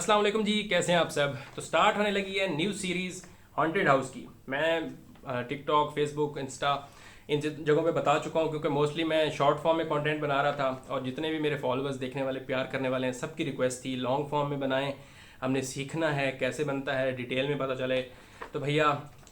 अस्सलाम वालेकुम जी, कैसे हैं आप सब। तो स्टार्ट होने लगी है न्यू सीरीज़ हॉन्टेड हाउस की। मैं टिकटॉक, फेसबुक, इंस्टा इन जगहों पे बता चुका हूँ, क्योंकि मोस्टली मैं शॉर्ट फॉर्म में कंटेंट बना रहा था और जितने भी मेरे फॉलोअर्स, देखने वाले, प्यार करने वाले हैं, सबकी रिक्वेस्ट थी लॉन्ग फॉर्म में बनाएं। हमने सीखना है कैसे बनता है, डिटेल में पता चले। तो भैया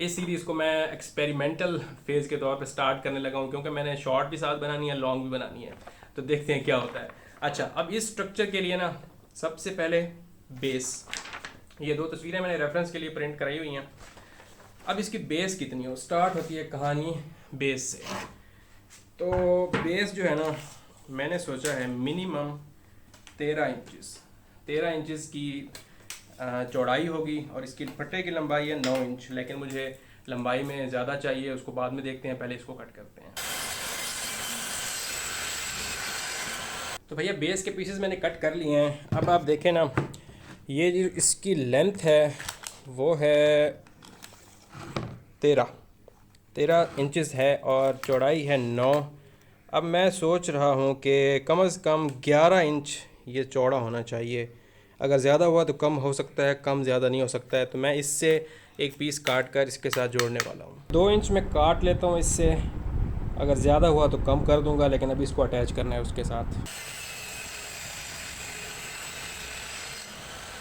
इस सीरीज़ को मैं एक्सपेरिमेंटल फेज़ के तौर पे स्टार्ट करने लगा हूँ, क्योंकि मैंने शॉर्ट भी साथ बनानी है, लॉन्ग भी बनानी है। तो देखते हैं क्या होता है। अच्छा, अब इस स्ट्रक्चर के लिए ना सबसे पहले बेस, ये दो तस्वीरें मैंने रेफरेंस के लिए प्रिंट कराई हुई हैं। अब इसकी बेस कितनी हो, स्टार्ट होती है कहानी बेस से। तो बेस जो है ना, मैंने सोचा है मिनिमम 13 इंचज़, 13 इंचज़ की चौड़ाई होगी और इसकी पट्टे की लंबाई है 9 इंच। लेकिन मुझे लंबाई में ज़्यादा चाहिए, उसको बाद में देखते हैं, पहले इसको कट करते हैं। तो भैया बेस के पीसेस मैंने कट कर लिए हैं। अब आप देखें ना, ये जो इसकी लेंथ है वो है 13 इंचज़ है और चौड़ाई है 9। अब मैं सोच रहा हूँ कि कम से कम 11 इंच ये चौड़ा होना चाहिए। अगर ज़्यादा हुआ तो कम हो सकता है, कम ज़्यादा नहीं हो सकता है। तो मैं इससे एक पीस काट कर इसके साथ जोड़ने वाला हूँ। 2 इंच में काट लेता हूँ इससे, अगर ज़्यादा हुआ तो कम कर दूँगा, लेकिन अभी इसको अटैच करना है उसके साथ।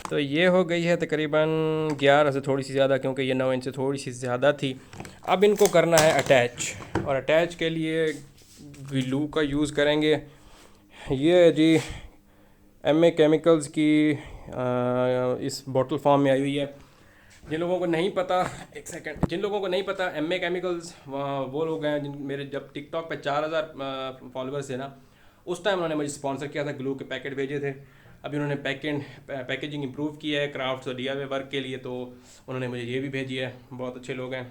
तो ये हो गई है तकरीबन 11 से थोड़ी सी ज़्यादा, क्योंकि ये 9 इंच से थोड़ी सी ज़्यादा थी। अब इनको करना है अटैच, और अटैच के लिए ग्लू का यूज़ करेंगे। ये है जी एमए केमिकल्स की इस बॉटल फॉर्म में आई हुई है। जिन लोगों को नहीं पता, एक सेकंड, जिन लोगों को नहीं पता, एमए केमिकल्स वो लोग हैं जिन मेरे जब टिकटॉक पे 4000 फॉलोअर्स थे ना, उस टाइम उन्होंने मुझे स्पॉन्सर किया था, ग्लू के पैकेट भेजे थे। अभी उन्होंने पैकेजिंग इंप्रूव किया है क्राफ्ट्स और DIY वर्क के लिए, तो उन्होंने मुझे ये भी भेजी है। बहुत अच्छे लोग हैं,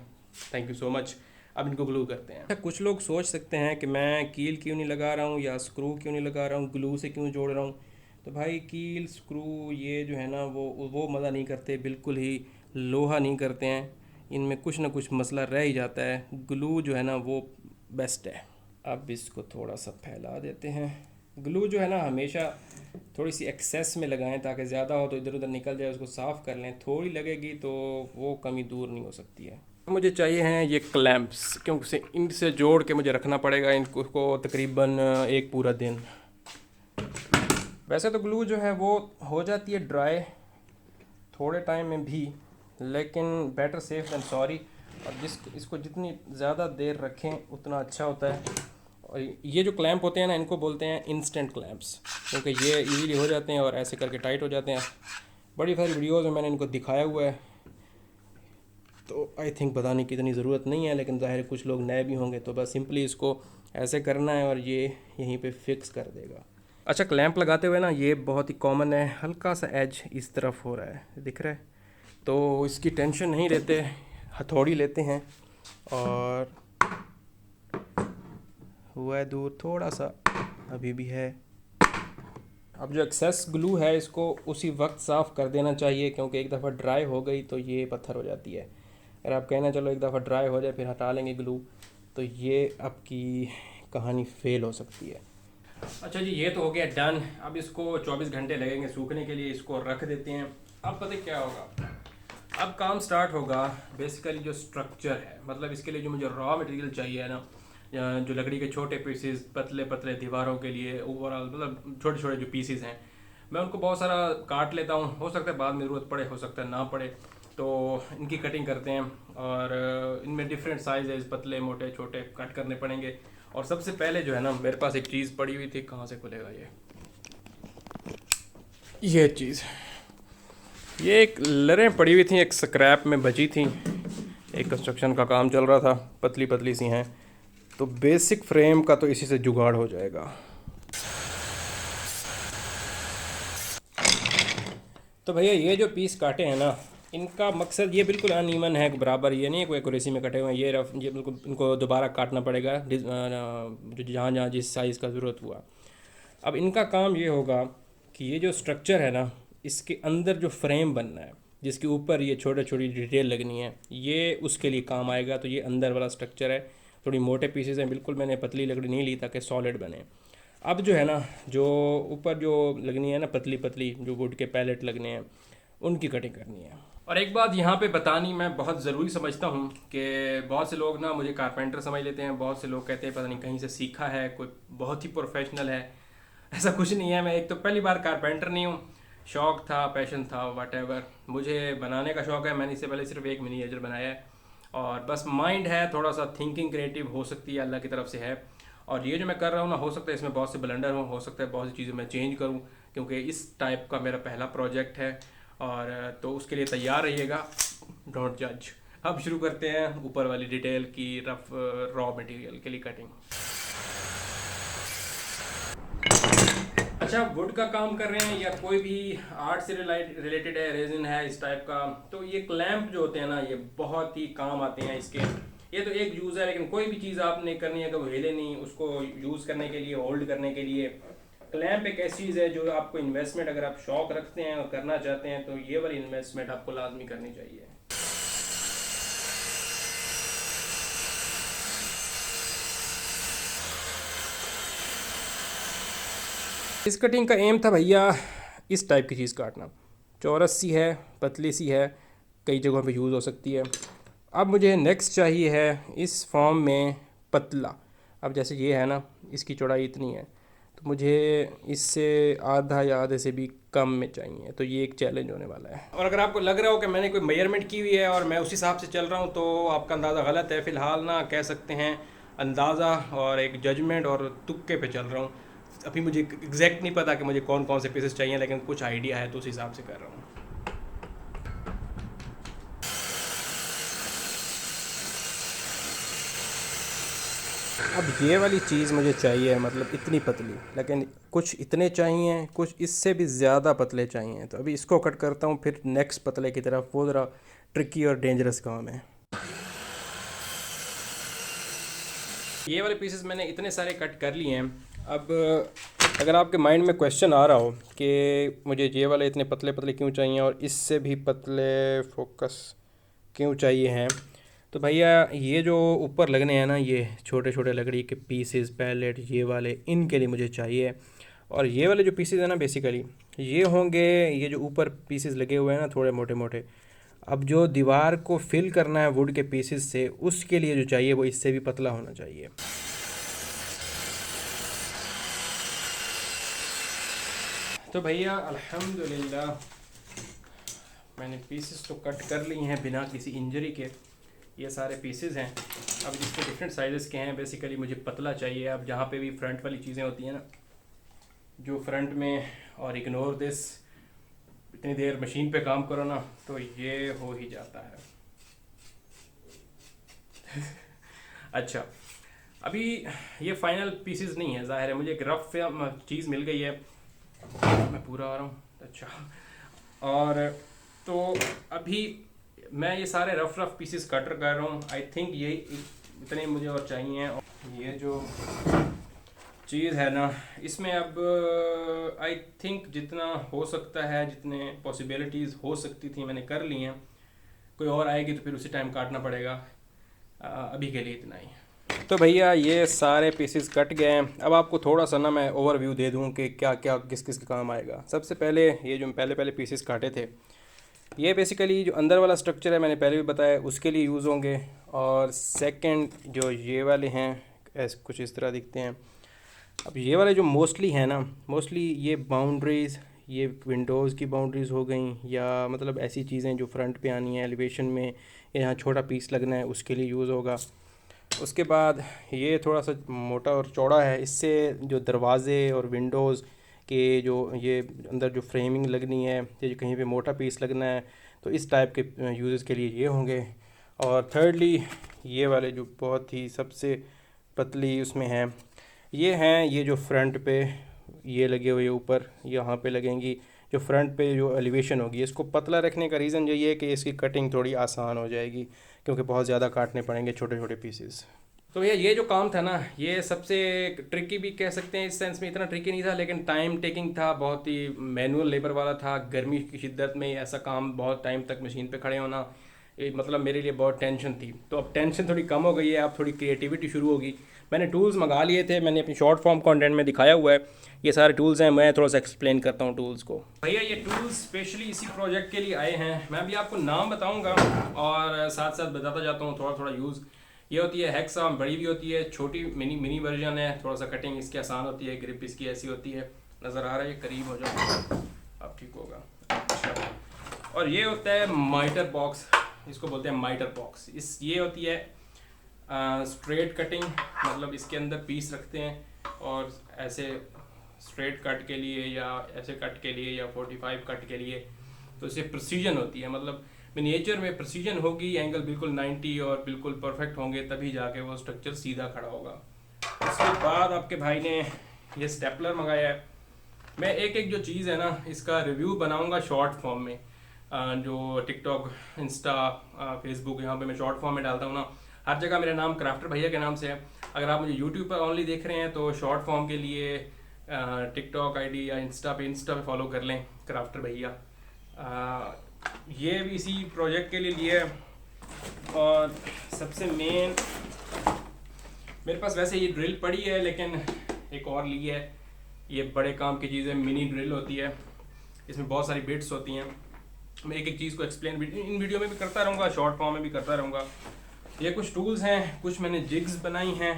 थैंक यू सो मच। अब इनको ग्लू करते हैं। कुछ लोग सोच सकते हैं कि मैं कील क्यों नहीं लगा रहा हूँ या स्क्रू क्यों नहीं लगा रहा हूँ, ग्लू से क्यों जोड़ रहा हूँ। तो भाई कील, स्क्रू ये जो है ना वो मज़ा नहीं करते, बिल्कुल ही लोहा नहीं करते हैं। इनमें कुछ ना कुछ मसला रह ही जाता है। ग्लू जो है ना वो बेस्ट है। अब इसको थोड़ा सा फैला देते हैं। ग्लू जो है ना हमेशा थोड़ी सी एक्सेस में लगाएं, ताकि ज़्यादा हो तो इधर उधर निकल जाए, उसको साफ़ कर लें। थोड़ी लगेगी तो वो कमी दूर नहीं हो सकती है। मुझे चाहिए हैं ये क्लैंप्स, क्योंकि इनसे जोड़ के मुझे रखना पड़ेगा इनको को तकरीबन एक पूरा दिन। वैसे तो ग्लू जो है वो हो जाती है ड्राई थोड़े टाइम में भी, लेकिन बेटर सेफ दैन सॉरी। और इसको जितनी ज़्यादा देर रखें उतना अच्छा होता है। और ये जो क्लैंप होते हैं ना, इनको बोलते हैं इंस्टेंट क्लैंप्स, क्योंकि ये इजीली हो जाते हैं और ऐसे करके टाइट हो जाते हैं। बड़ी सारी वीडियोज़ में मैंने इनको दिखाया हुआ है, तो आई थिंक बताने की इतनी ज़रूरत नहीं है। लेकिन ज़ाहिर कुछ लोग नए भी होंगे, तो बस सिंपली इसको ऐसे करना है और ये यहीं पे फिक्स कर देगा। अच्छा, क्लैंप लगाते हुए ना ये बहुत ही कॉमन है, हल्का सा एज इस तरफ हो रहा है, दिख रहा है। तो इसकी टेंशन नहीं लेते, हथौड़ी लेते हैं और हुआ है दूर थोड़ा सा, अभी भी है। अब जो एक्सेस ग्लू है इसको उसी वक्त साफ़ कर देना चाहिए, क्योंकि एक दफ़ा ड्राई हो गई तो ये पत्थर हो जाती है। अगर आप कहना चलो एक दफ़ा ड्राई हो जाए फिर हटा लेंगे ग्लू, तो ये आपकी कहानी फेल हो सकती है। अच्छा जी, ये तो हो गया डन। अब इसको 24 घंटे लगेंगे सूखने के लिए, इसको रख देते हैं। अब पता है क्या होगा, अब काम स्टार्ट होगा। बेसिकली जो स्ट्रक्चर है, मतलब इसके लिए जो मुझे रॉ मटेरियल चाहिए है ना, जो लकड़ी के छोटे पीसेस, पतले पतले दीवारों के लिए, ओवरऑल मतलब छोटे छोटे जो पीसेस हैं, मैं उनको बहुत सारा काट लेता हूँ। हो सकता है बाद में ज़रूरत पड़े, हो सकता है ना पड़े, तो इनकी कटिंग करते हैं। और इनमें डिफरेंट साइज़, पतले मोटे छोटे कट करने पड़ेंगे। और सबसे पहले जो है ना, मेरे पास एक चीज़ पड़ी हुई थी, कहाँ से खुलेगा ये चीज़, ये एक लरें पड़ी हुई थी, एक स्क्रैप में बची थी, एक कंस्ट्रक्शन का काम चल रहा था, पतली पतली सी हैं। तो बेसिक फ्रेम का तो इसी से जुगाड़ हो जाएगा। तो भैया ये जो पीस काटे हैं ना, इनका मकसद ये बिल्कुल अनइवन है, बराबर ये नहीं है कोई एक्यूरेसी में कटे हुए हैं। ये रफ, ये बिल्कुल इनको दोबारा काटना पड़ेगा जो जहाँ जहाँ जिस साइज़ का ज़रूरत हुआ। अब इनका काम ये होगा कि ये जो स्ट्रक्चर है ना, इसके अंदर जो फ्रेम बनना है, जिसके ऊपर ये छोटे छोटी डिटेल लगनी है, ये उसके लिए काम आएगा। तो ये अंदर वाला स्ट्रक्चर है, थोड़ी मोटे पीसेस हैं, बिल्कुल मैंने पतली लकड़ी नहीं ली ताकि सॉलिड बने। अब जो है ना, जो ऊपर जो लगनी है ना पतली पतली जो वुड के पैलेट लगने हैं, उनकी कटिंग करनी है। और एक बात यहाँ पे बतानी मैं बहुत ज़रूरी समझता हूँ कि बहुत से लोग ना मुझे कारपेंटर समझ लेते हैं, बहुत से लोग कहते हैं पता नहीं कहीं से सीखा है, कोई बहुत ही प्रोफेशनल है। ऐसा कुछ नहीं है। मैं एक तो पहली बार कारपेंटर नहीं हूँ, शौक़ था, पैशन था, वट मुझे बनाने का शौक़ है। मैंने इससे पहले सिर्फ एक मिनीएचर बनाया है, और बस माइंड है थोड़ा सा, थिंकिंग क्रिएटिव हो सकती है, अल्लाह की तरफ से है। और ये जो मैं कर रहा हूँ ना, हो सकता है इसमें बहुत से ब्लंडर हो सकता है बहुत सी चीज़ें मैं चेंज करूँ, क्योंकि इस टाइप का मेरा पहला प्रोजेक्ट है। और तो उसके लिए तैयार रहिएगा, डोंट जज। अब शुरू करते हैं ऊपर वाली डिटेल की रफ रॉ मटेरियल के लिए कटिंग। अच्छा, वुड का काम कर रहे हैं या कोई भी आर्ट से रिलेटेड है, रेजिन है इस टाइप का, तो ये क्लैंप जो होते हैं ना, ये बहुत ही काम आते हैं इसके। ये तो एक यूज़ है, लेकिन कोई भी चीज़ आपने करनी है तो वो हिले नहीं, उसको यूज़ करने के लिए, होल्ड करने के लिए क्लैंप एक ऐसी चीज़ है जो आपको इन्वेस्टमेंट, अगर आप शौक रखते हैं और करना चाहते हैं तो ये वाली इन्वेस्टमेंट आपको लाजमी करनी चाहिए। इस कटिंग का एम था भैया इस टाइप की चीज़ काटना, चौरस सी है, पतली सी है, कई जगहों पे यूज़ हो सकती है। अब मुझे नेक्स्ट चाहिए है इस फॉर्म में पतला। अब जैसे ये है ना, इसकी चौड़ाई इतनी है, तो मुझे इससे आधा या आधे से भी कम में चाहिए, तो ये एक चैलेंज होने वाला है। और अगर आपको लग रहा हो कि मैंने कोई मेजरमेंट की हुई है और मैं उस हिसाब से चल रहा हूँ, तो आपका अंदाज़ा गलत है। फ़िलहाल ना कह सकते हैं अंदाज़ा और एक जजमेंट और तुक्के पे चल रहा हूँ। अभी मुझे एग्जैक्ट नहीं पता कि मुझे कौन कौन से पीसेस चाहिए, लेकिन कुछ आइडिया है तो उस हिसाब से कर रहा हूँ। अब ये वाली चीज़ मुझे चाहिए, मतलब इतनी पतली, लेकिन कुछ इतने चाहिए, कुछ इससे भी ज़्यादा पतले चाहिए। तो अभी इसको कट करता हूँ, फिर नेक्स्ट पतले की तरफ, वो ज़रा ट्रिकी और डेंजरस काम है। ये वाले पीसेस मैंने इतने सारे कट कर लिए हैं। अब अगर आपके माइंड में क्वेश्चन आ रहा हो कि मुझे ये वाले इतने पतले पतले क्यों चाहिए और इससे भी पतले फोकस क्यों चाहिए हैं, तो भैया ये जो ऊपर लगने हैं ना, ये छोटे छोटे लकड़ी के पीसेस, पैलेट, ये वाले, इनके लिए मुझे चाहिए। और ये वाले जो पीसेस हैं ना, बेसिकली ये होंगे, ये जो ऊपर पीसेस लगे हुए हैं ना थोड़े मोटे मोटे, अब जो दीवार को फिल करना है वुड के पीसेस से, उसके लिए जो चाहिए वो इससे भी पतला होना चाहिए। तो भैया अल्हम्दुलिल्लाह मैंने पीसेस तो कट कर लिए हैं बिना किसी इंजरी के। ये सारे पीसेस हैं। अब इसके डिफरेंट साइज़ेस के हैं। बेसिकली मुझे पतला चाहिए। अब जहाँ पे भी फ्रंट वाली चीज़ें होती हैं ना, जो फ्रंट में, और इग्नोर दिस, इतनी देर मशीन पे काम करो ना तो ये हो ही जाता है। अच्छा, अभी ये फाइनल पीसेस नहीं है, ज़ाहिर है मुझे एक रफ चीज़ मिल गई है। मैं पूरा आ रहा हूँ, अच्छा। और तो अभी मैं ये सारे रफ पीसेस कट कर रहा हूँ। आई थिंक ये इतने मुझे और चाहिए। और ये जो चीज़ है ना, इसमें अब आई थिंक जितना हो सकता है, जितने पॉसिबिलिटीज़ हो सकती थी मैंने कर ली हैं। कोई और आएगी तो फिर उसी टाइम काटना पड़ेगा। अभी के लिए इतना ही। तो भैया ये सारे पीसेस कट गए हैं। अब आपको थोड़ा सा ना मैं ओवरव्यू दे दूं कि क्या क्या किस किस के काम आएगा। सबसे पहले ये जो पहले पीसेस काटे थे, ये बेसिकली जो अंदर वाला स्ट्रक्चर है, मैंने पहले भी बताया, उसके लिए यूज़ होंगे। और सेकंड जो ये वाले हैं, ऐसे कुछ इस तरह दिखते हैं। अब ये वाले जो मोस्टली हैं ना, मोस्टली ये बाउंड्रीज़, ये विंडोज़ की बाउंड्रीज़ हो गई, या मतलब ऐसी चीज़ें जो फ्रंट पे आनी है एलिवेशन में, यहाँ छोटा पीस लगना है, उसके लिए यूज़ होगा। उसके बाद ये थोड़ा सा मोटा और चौड़ा है, इससे जो दरवाज़े और विंडोज़ के जो ये अंदर जो फ्रेमिंग लगनी है, या कहीं पे मोटा पीस लगना है, तो इस टाइप के यूज़ के लिए ये होंगे। और थर्डली ये वाले जो बहुत ही सबसे पतली उसमें हैं, ये हैं, ये जो फ्रंट पे ये लगे हुए ऊपर यहाँ पे लगेंगी, जो फ्रंट पे जो एलिवेशन होगी। इसको पतला रखने का रीज़न यही है कि इसकी कटिंग थोड़ी आसान हो जाएगी, क्योंकि बहुत ज़्यादा काटने पड़ेंगे छोटे छोटे पीसेस। तो भैया ये जो काम था ना, ये सबसे ट्रिकी भी कह सकते हैं, इस सेंस में इतना ट्रिकी नहीं था, लेकिन टाइम टेकिंग था, बहुत ही मैनुअल लेबर वाला था। गर्मी की शिद्दत में ऐसा काम, बहुत टाइम तक मशीन पे खड़े होना, मतलब मेरे लिए बहुत टेंशन थी। तो अब टेंशन थोड़ी कम हो गई है, अब थोड़ी क्रिएटिविटी शुरू होगी। मैंने टूल्स मंगा लिए थे, मैंने अपनी शॉर्ट फॉर्म कंटेंट में दिखाया हुआ है। ये सारे टूल्स हैं, मैं थोड़ा सा एक्सप्लेन करता हूँ टूल्स को। भैया ये टूल्स स्पेशली इसी प्रोजेक्ट के लिए आए हैं। मैं भी आपको नाम बताऊँगा और साथ साथ बताता जाता हूँ थोड़ा थोड़ा यूज़। ये होती है हेक्सा, बड़ी भी होती है, छोटी मिनी वर्जन है। थोड़ा सा कटिंग इसकी आसान होती है, ग्रिप इसकी ऐसी होती है। नज़र आ रहा है, ये करीब हो जाओ, अब ठीक होगा। अच्छा, और ये होता है माइटर बॉक्स, इसको बोलते हैं माइटर बॉक्स। ये होती है स्ट्रेट कटिंग, मतलब इसके अंदर पीस रखते हैं और ऐसे स्ट्रेट कट के लिए या ऐसे कट के लिए या 45 कट के लिए, तो इससे प्रिसीजन होती है। मतलब मिनिएचर में प्रिसीजन होगी, एंगल बिल्कुल 90 और बिल्कुल परफेक्ट होंगे, तभी जाके वो स्ट्रक्चर सीधा खड़ा होगा। उसके बाद आपके भाई ने ये स्टेपलर मंगाया है। मैं एक जो चीज़ है ना, इसका रिव्यू बनाऊंगा शॉर्ट फॉर्म में। जो टिकटॉक, इंस्टा, फेसबुक, यहाँ पे मैं शॉर्ट फॉर्म में डालता हूँ ना, हर जगह मेरा नाम क्राफ्टर भैया के नाम से है। अगर आप मुझे यूट्यूब पर ओनली देख रहे हैं तो शॉर्ट फॉर्म के लिए टिकटॉक आईडी या इंस्टा पे फॉलो कर लें, क्राफ्टर भैया। ये भी इसी प्रोजेक्ट के लिए लिया है। और सबसे मेन, मेरे पास वैसे ये ड्रिल पड़ी है, लेकिन एक और ली है। ये बड़े काम की चीज़ है, मिनी ड्रिल होती है, इसमें बहुत सारी बिट्स होती हैं। मैं एक चीज़ को एक्सप्लेन इन वीडियो में भी करता रहूँगा, शॉर्ट फॉर्म में भी करता रहूँगा। ये कुछ टूल्स हैं, कुछ मैंने जिग्स बनाई हैं।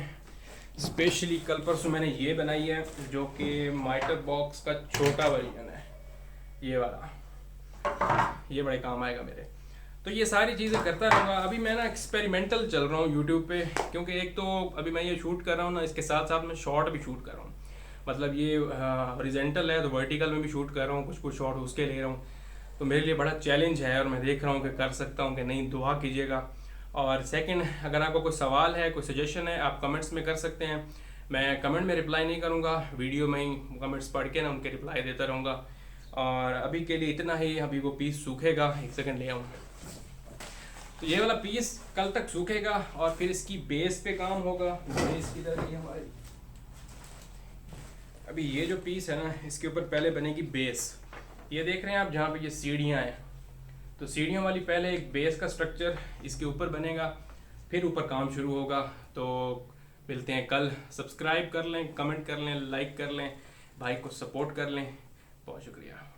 स्पेशली कल परसों मैंने ये बनाई है, जो कि माइटर बॉक्स का छोटा वर्जन है, ये वाला। ये बड़े काम आएगा मेरे। तो ये सारी चीज़ें करता रहूँगा। अभी मैं ना एक्सपेरिमेंटल चल रहा हूँ यूट्यूब पे, क्योंकि एक तो अभी मैं ये शूट कर रहा हूँ ना, इसके साथ साथ मैं शॉर्ट भी शूट कर रहा हूँ। मतलब ये हॉरिजॉन्टल है तो वर्टिकल में भी शूट कर रहा हूँ, कुछ शॉर्ट उसके ले रहा हूँ। तो मेरे लिए बड़ा चैलेंज है और मैं देख रहा हूँ कि कर सकता हूँ कि नहीं, दुआ कीजिएगा। और सेकंड, अगर आपको कोई सवाल है, कोई सजेशन है, आप कमेंट्स में कर सकते हैं। मैं कमेंट में रिप्लाई नहीं करूँगा, वीडियो में ही कमेंट्स पढ़ के ना उनके रिप्लाई देता रहूँगा। और अभी के लिए इतना ही। अभी वो पीस सूखेगा, एक सेकंड ले आऊँ। तो ये वाला पीस कल तक सूखेगा और फिर इसकी बेस पे काम होगा। बेस किधर है हमारी? अभी ये जो पीस है ना, इसके ऊपर पहले बनेगी बेस। ये देख रहे हैं आप, जहाँ पे ये सीढ़ियाँ हैं, तो सीढ़ियों वाली पहले एक बेस का स्ट्रक्चर इसके ऊपर बनेगा, फिर ऊपर काम शुरू होगा। तो मिलते हैं कल। सब्सक्राइब कर लें, कमेंट कर लें, लाइक कर लें, भाई को सपोर्ट कर लें। बहुत शुक्रिया।